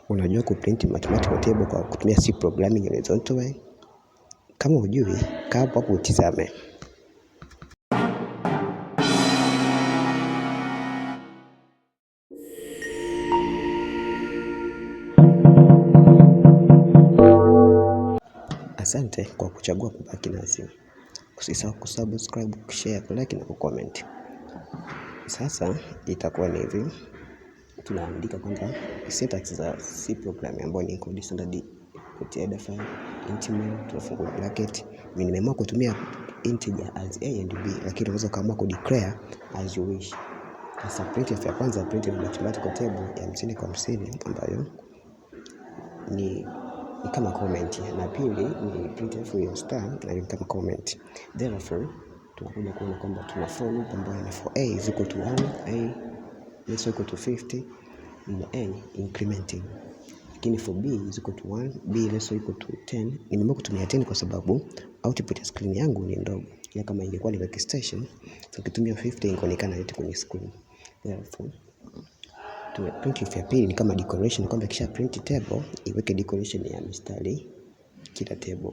Unajua kuprint mathematical table kwa kutumia C programming horizontal way? Kama hujui, kaa hapo utizame. Asante kwa kuchagua kubaki nasi. Usisahau kusubscribe, kushare, kulike na kucomment. Sasa itakuwa ni hivi. Tunaandika kwanza syntax za C program ambayo ni include standard put header file, integer, tunafungua bracket. Mimi nimeamua kutumia integer as a and b, lakini unaweza kaamua kudeclare as you wish. Sasa printf ya kwanza, print mathematical table ya 50 kwa 50 ambayo ni kama comment, na pili ni printf ya star na ni kama comment. Therefore tunakuja kuona kwamba tuna for loop ambayo ni for a is equal to 1, a is equal to 50 na n incrementing, lakini for b is equal to 1, b is equal to 10. Nimeamua kutumia 10 kwa sababu output ya screen yangu ni ndogo, ya kama ingekuwa ni workstation tukitumia 50 ingeonekana yote kwenye screen. Therefore printf ya pili ni kama decoration, kwamba kisha print table iweke decoration ya mistari kila table.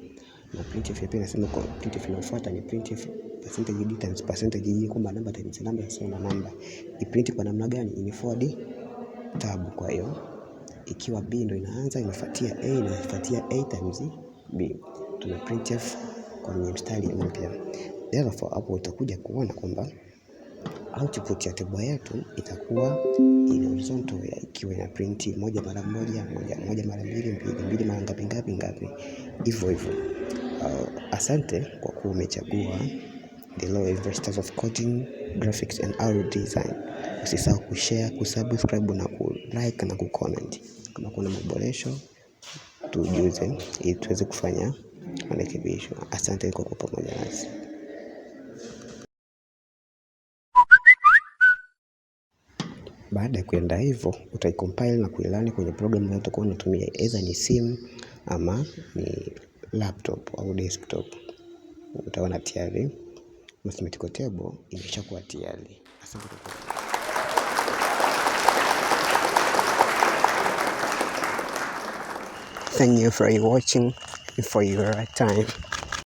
Na printf ya pili nasema kwa printf inayofuata ni printf %d times %d, kwamba namba times namba sawa na namba. Iprint kwa namna gani? Ni forward tab. Kwa hiyo ikiwa b ndio inaanza, inafuatia a, inafuatia a times b, tuna printf kwenye mstari mpya. Therefore hapo utakuja kuona kwamba output ya table yetu itakuwa in horizontal, ikiwa ina print moja mara moja, moja mara mbili, mbili mara ngapi, hivyo hivyo. Asante kwa kuwa umechagua The Law Investors of Coding, Graphics and Audio Design. Usisahau kushare, kusubscribe na kulike na kucomment. Kama kuna maboresho tujuze ili tuweze kufanya marekebisho. Asante kwa kuwa pamoja nasi. Baada ya kuenda hivyo, utaicompile na kuilani kwenye program ambayo utakuwa unatumia, either ni simu ama ni laptop au desktop. Utaona tayari mathematical table imeshakuwa tayari. Asante kwa kuwa. Thank you for watching, for your time.